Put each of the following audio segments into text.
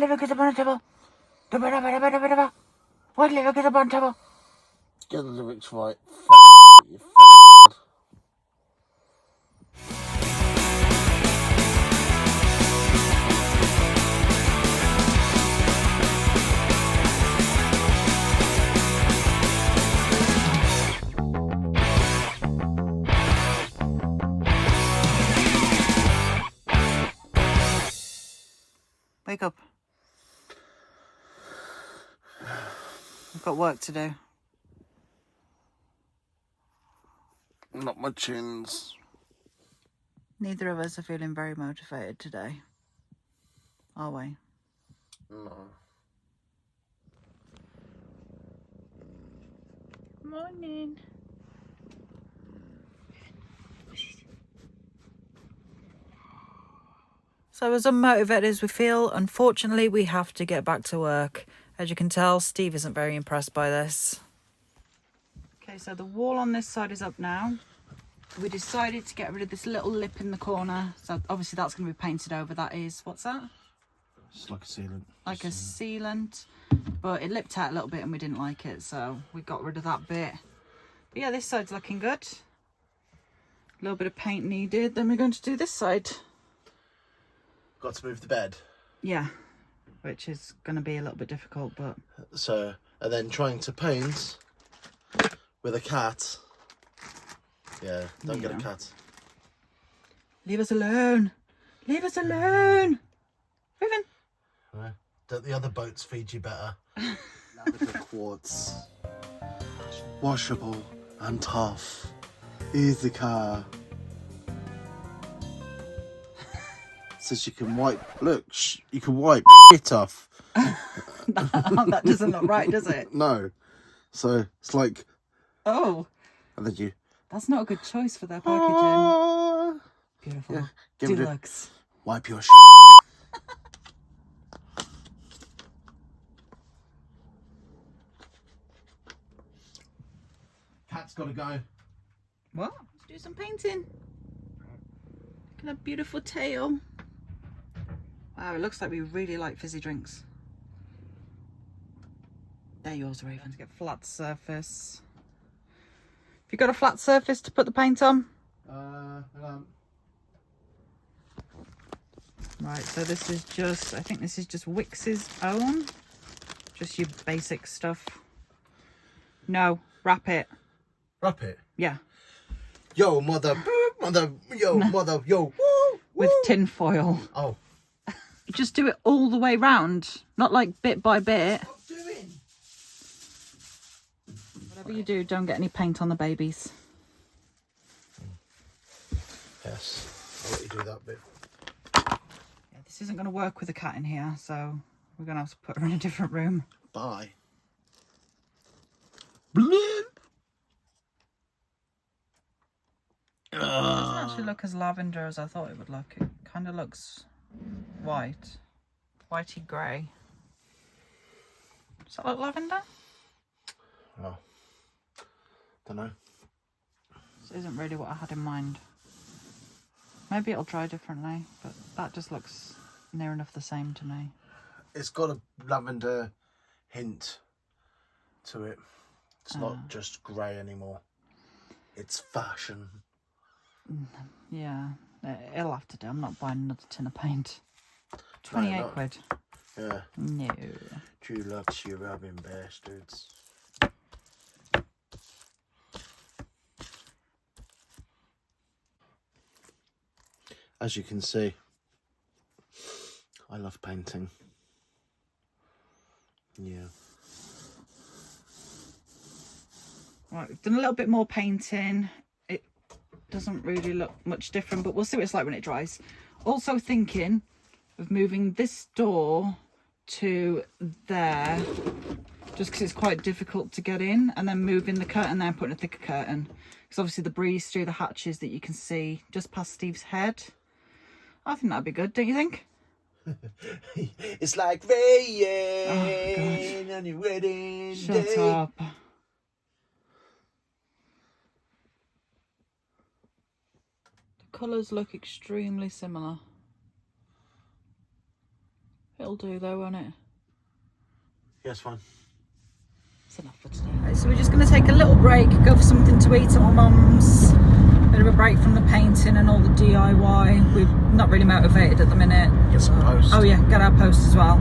living is upon the table. What living is upon the table? Get the lyrics right. You Wake up. I've got work to do. Not my chins. Neither of us are feeling very motivated today, are we? No. Morning. So as unmotivated as we feel, unfortunately we have to get back to work. As you can tell, Steve isn't very impressed by this. Okay, so the wall on this side is up now. We decided to get rid of this little lip in the corner. So obviously that's going to be painted over. That is, what's that? It's like a sealant. Like a sealant. But it lipped out a little bit and we didn't like it, so we got rid of that bit. But yeah, this side's looking good. A little bit of paint needed. Then we're going to do this side. Got to move the bed. Yeah, which is going to be a little bit difficult, but... So, and then trying to paint with a cat. Yeah, don't get a cat. Leave us alone. Leave us alone. Moving. Right. Don't the other boats feed you better? Lavender quartz. Washable and tough. Easy car. Says you can wipe. Look, you can wipe it off. That doesn't look right, does it? No. So it's like. Oh. And then you. That's not a good choice for their packaging. Beautiful. Yeah, give Deluxe. It wipe your Cat's got to go. What? Let's do some painting. Look at that beautiful tail. Wow, it looks like we really like fizzy drinks. They're yours, Raven. To get flat surface. Have you got a flat surface to put the paint on? Hang on. Right, so this is just, I think this is just Wix's own. Just your basic stuff. No, wrap it. Wrap it? Yeah. Yo, mother, yo, mother, yo. Woo, with tin foil. Oh. Just do it all the way round, not like bit by bit. What are you doing? Whatever you do, don't get any paint on the babies. Yes, I'll let you do that bit. Yeah, this isn't going to work with the cat in here, so we're going to have to put her in a different room. Bye. It doesn't actually look as lavender as I thought it would look. It kind of looks white, whitey grey. Does that look lavender? Oh, don't know. This isn't really what I had in mind. Maybe it'll dry differently, but that just looks near enough the same to me. It's got a lavender hint to it. It's not just grey anymore. It's fashion. Yeah, it'll have to do. I'm not buying another tin of paint. 28 quid. Yeah. No. True lux, you robbing bastards. As you can see, I love painting. Yeah. Right, we've done a little bit more painting. It doesn't really look much different, but we'll see what it's like when it dries. Also thinking of moving this door to there, just because it's quite difficult to get in, and then moving the curtain there and putting a thicker curtain. Because obviously the breeze through the hatches that you can see just past Steve's head. I think that'd be good, don't you think? It's like rain on your wedding Shut day. up. The colours look extremely similar. It'll do though, won't it? Yes, fine. It's enough for today. Right, so we're just going to take a little break, go for something to eat at my mum's. Bit of a break from the painting and all the DIY. We're not really motivated at the minute. Get some post. Oh yeah, get our post as well.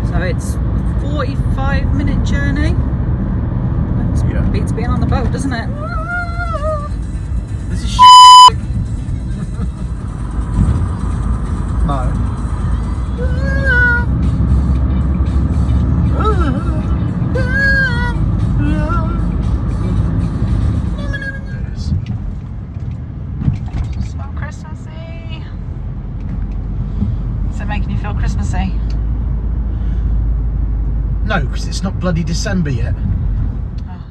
So it's a 45-minute journey. Yeah. Beats being on the boat, doesn't it? This is No. So Christmassy. Is it making you feel Christmassy? No, because it's not bloody December yet.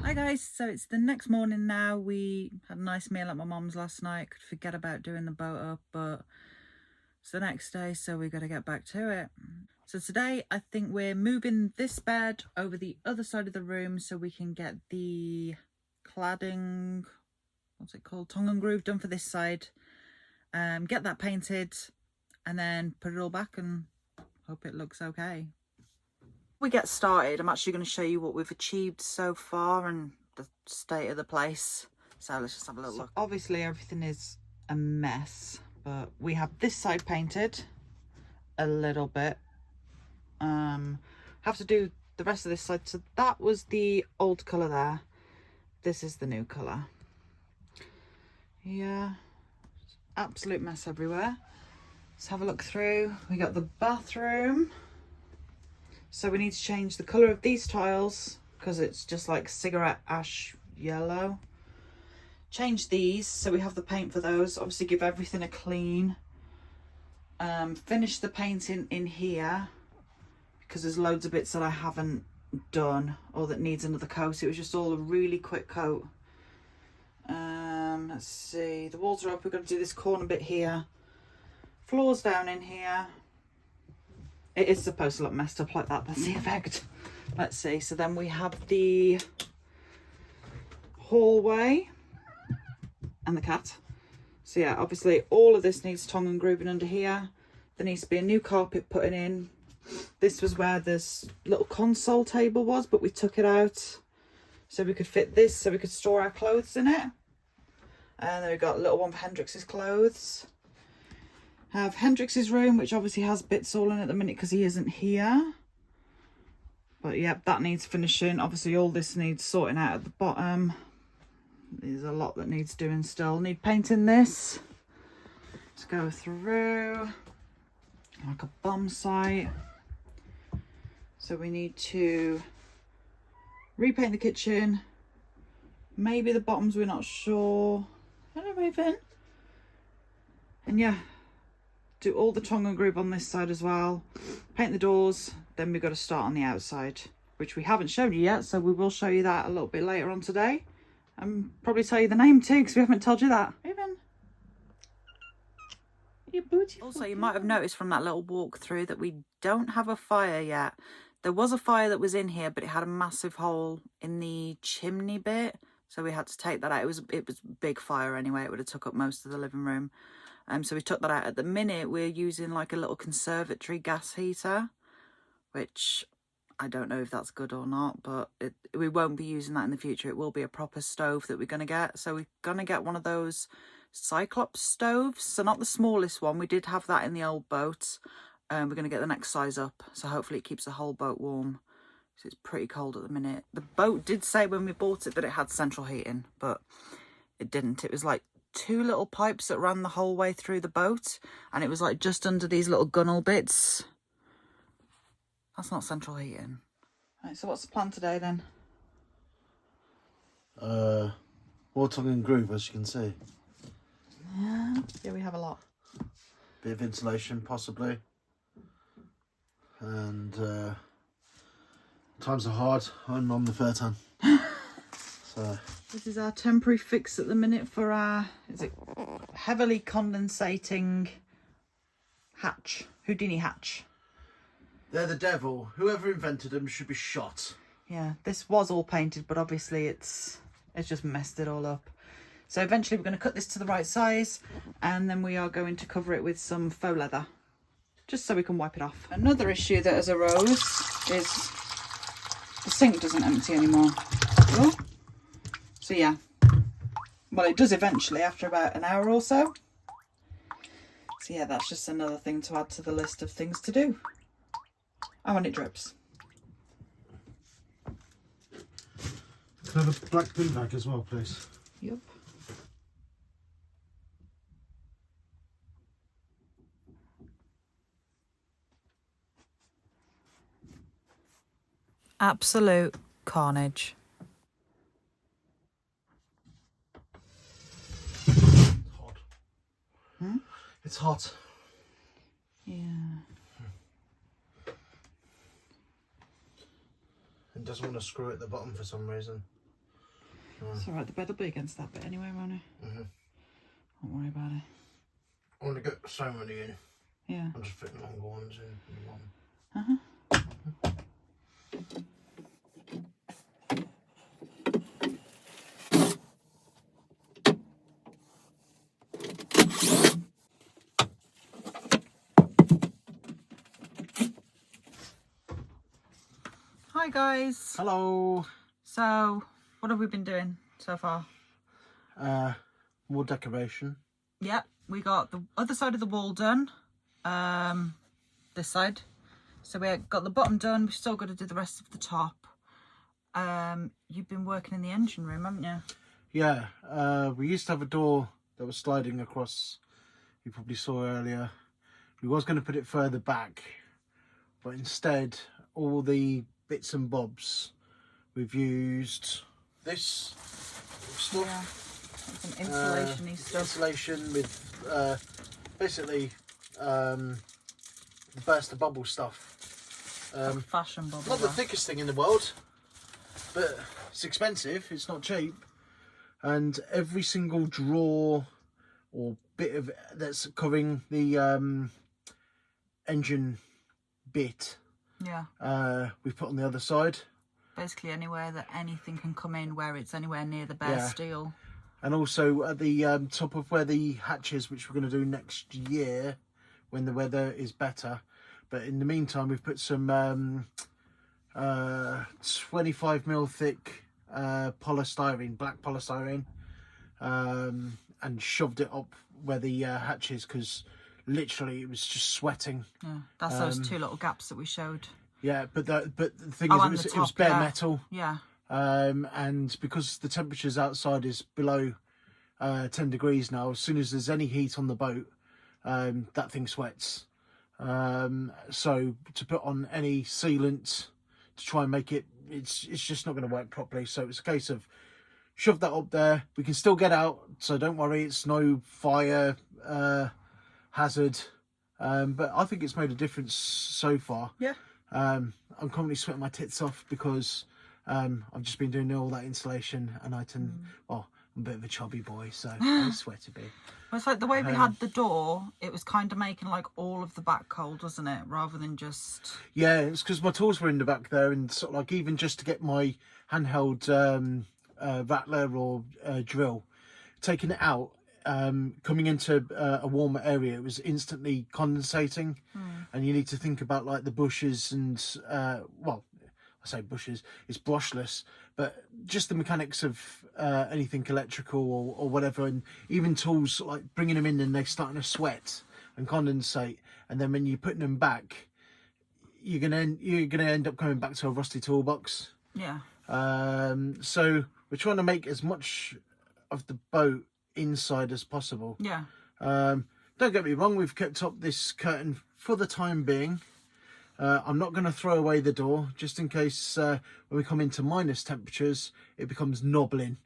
Hi guys, so it's the next morning now. We had a nice meal at my mum's last night. Could forget about doing the boat up, but it's the next day, so we got to get back to it. So today I think we're moving this bed over the other side of the room so we can get the cladding, what's it called, tongue and groove done for this side, get that painted and then put it all back and hope it looks okay. We get started, I'm actually going to show you what we've achieved so far and the state of the place. So let's just have a little look. Obviously everything is a mess, but we have this side painted a little bit. Have to do the rest of this side. So that was the old colour there. This is the new colour. Yeah, absolute mess everywhere. Let's have a look through. We got the bathroom. So we need to change the colour of these tiles because it's just like cigarette ash yellow. Change these so we have the paint for those. Obviously give everything a clean. Finish the painting in here because there's loads of bits that I haven't done or that needs another coat. It was just all a really quick coat. Let's see, the walls are up. We're going to do this corner bit here. Floors down in here. It is supposed to look messed up like that. That's the effect. Let's see. So then we have the hallway and the cat. So yeah, obviously all of this needs tongue and grooving under here. There needs to be a new carpet put in. This was where this little console table was, but we took it out so we could fit this, so we could store our clothes in it. And then we've got a little one for Hendrix's clothes. Have Hendrix's room, which obviously has bits all in at the minute because he isn't here. But yeah, that needs finishing. Obviously all this needs sorting out at the bottom. There's a lot that needs doing still. Need painting this. Let's go through like a bomb site. So we need to repaint the kitchen. Maybe the bottoms, we're not sure. Hello, Raven. And yeah, do all the tongue and groove on this side as well. Paint the doors. Then we've got to start on the outside, which we haven't shown you yet. So we will show you that a little bit later on today. And probably tell you the name too, because we haven't told you that. Raven. You're beautiful. Also, you might have noticed from that little walk through that we don't have a fire yet. There was a fire that was in here, but it had a massive hole in the chimney bit. So we had to take that out. It was a big fire anyway. It would have took up most of the living room. So we took that out. At the minute, we're using like a little conservatory gas heater, which I don't know if that's good or not, but we won't be using that in the future. It will be a proper stove that we're going to get. So we're going to get one of those Cyclops stoves. So not the smallest one. We did have that in the old boat. We're going to get the next size up. So hopefully it keeps the whole boat warm. So it's pretty cold at the minute. The boat did say when we bought it that it had central heating, but it didn't. It was like 2 little pipes that ran the whole way through the boat, and it was like just under these little gunnel bits. That's not central heating. Right, so what's the plan today then? More tongue and groove, as you can see. Yeah, we have a lot. Bit of insulation, possibly. And times are hard. I'm on the 13. So this is our temporary fix at the minute for our, is it heavily condensating hatch, Houdini hatch. They're the devil. Whoever invented them should be shot. Yeah, this was all painted, but obviously it's just messed it all up. So eventually we're going to cut this to the right size, and then we are going to cover it with some faux leather. just so we can wipe it off. Another issue that has arose is the sink doesn't empty anymore. Oh. So yeah, well, it does eventually after about an hour or so. So yeah, that's just another thing to add to the list of things to do. Oh, and it drips. Can I have a black bin bag as well, please? Yep. Absolute carnage. Hot. Hmm? It's hot. Yeah. It doesn't want to screw at the bottom for some reason. It's alright, the bed will be against that bit anyway, won't it? Don't worry about it. I want to get so many in. Yeah. I'm just putting longer ones in one. Hi guys. Hello. So, what have we been doing so far? Wall decoration. Yeah, we got the other side of the wall done. This side. So we got the bottom done. We've still got to do the rest of the top. You've been working in the engine room, haven't you? Yeah. We used to have a door that was sliding across. You probably saw earlier. We was going to put it further back, but instead, all the bits and bobs, we've used this stuff. Yeah. Some insulation-y stuff. Insulation with basically burst the bubble stuff. Like fashion bubble. Not the thickest thing in the world, but it's expensive. It's not cheap, and every single drawer or bit of that's covering the engine bit, yeah, we've put on the other side. Basically anywhere that anything can come in where it's anywhere near the bare steel. And also at the top of where the hatches, which we're going to do next year when the weather is better. But in the meantime, we've put some 25mm thick polystyrene, black polystyrene, and shoved it up where the hatch is, because literally it was just sweating. Yeah, that's those two little gaps that we showed. Yeah, but the thing is, it was bare metal. Yeah. And because the temperatures outside is below 10 degrees now, as soon as there's any heat on the boat, that thing sweats. So to put on any sealant to try and make it, it's just not going to work properly. So it's a case of shove that up there. We can still get out, so don't worry, it's no fire hazard. But I think it's made a difference so far. Yeah. I'm currently sweating my tits off because I've just been doing all that insulation, and I tend, well, I'm a bit of a chubby boy, so I sweat a bit. Well, it's like the way we had the door, it was kind of making like all of the back cold, wasn't it? Rather than just... Yeah, it's because my tools were in the back there, and sort of like even just to get my handheld rattler or drill, taking it out, coming into a warmer area, it was instantly condensating. And you need to think about like the bushes and well, I say bushes, it's brushless, but just the mechanics of anything electrical or whatever, and even tools, like bringing them in and they're starting to sweat and condensate, and then when you're putting them back, you're gonna end up coming back to a rusty toolbox. Yeah. So we're trying to make as much of the boat inside as possible. Yeah. Don't get me wrong, we've kept up this curtain for the time being. I'm not going to throw away the door, just in case when we come into minus temperatures, it becomes knobbling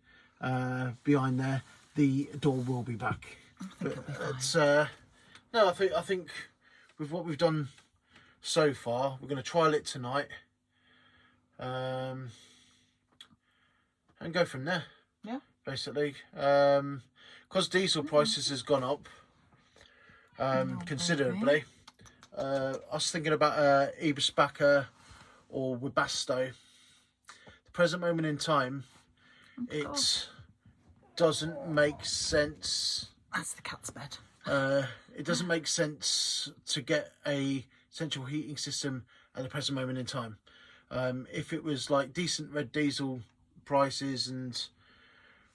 behind there. The door will be back. But it's no, I think with what we've done so far, we're going to trial it tonight, and go from there. Yeah. Basically, because diesel prices has gone up considerably. I was thinking about Eberspacher or Webasto. The present moment in time, it doesn't make sense. That's the cat's bed. it doesn't make sense to get a central heating system at the present moment in time. If it was like decent red diesel prices and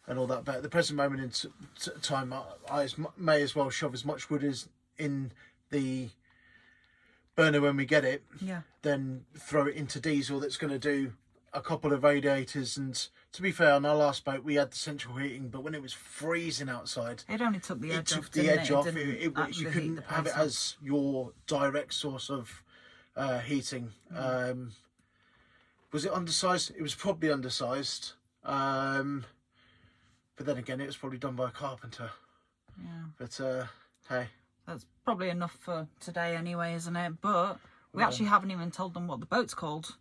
all that, but at the present moment in time, I may as well shove as much wood as in the burner when we get it, then throw it into diesel that's going to do a couple of radiators. And to be fair, on our last boat we had the central heating, but when it was freezing outside, it only took the edge off. You couldn't have it as your direct source of heating. Was it undersized? It was probably undersized, but then again it was probably done by a carpenter. But hey, that's probably enough for today anyway, isn't it? But we actually haven't even told them what the boat's called.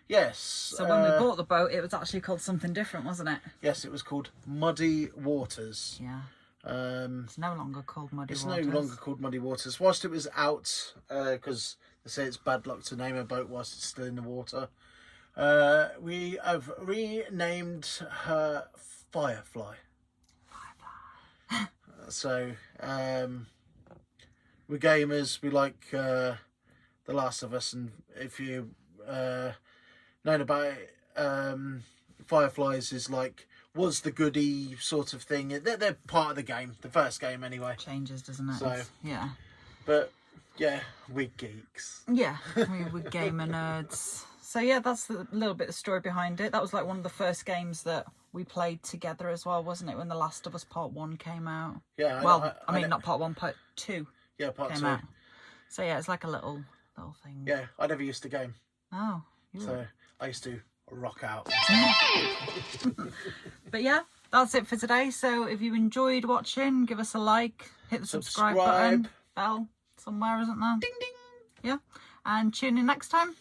Yes. So when we bought the boat, it was actually called something different, wasn't it? Yes, it was called Muddy Waters. Yeah. It's no longer called Muddy Waters. It's no longer called Muddy Waters. Whilst it was out, because they say it's bad luck to name a boat whilst it's still in the water, we have renamed her Firefly. So, we're gamers. We like The Last of Us, and if you known about it, Fireflies is like was the goodie sort of thing. They're part of the game, the first game anyway. Changes, doesn't it? So yeah, but yeah, we're geeks. Yeah, we're gamer nerds. So yeah, that's a little bit of the story behind it. That was like one of the first games that we played together as well, wasn't it? When The Last of Us Part 1 came out. Yeah. I mean, not Part 1, Part 2. Yeah, Part 2. Out. So yeah, it's like a little thing. Yeah, I never used to game. Oh. So I used to rock out. But yeah, that's it for today. So if you enjoyed watching, give us a like, hit the subscribe button, bell somewhere, isn't there? Ding ding. Yeah, and tune in next time.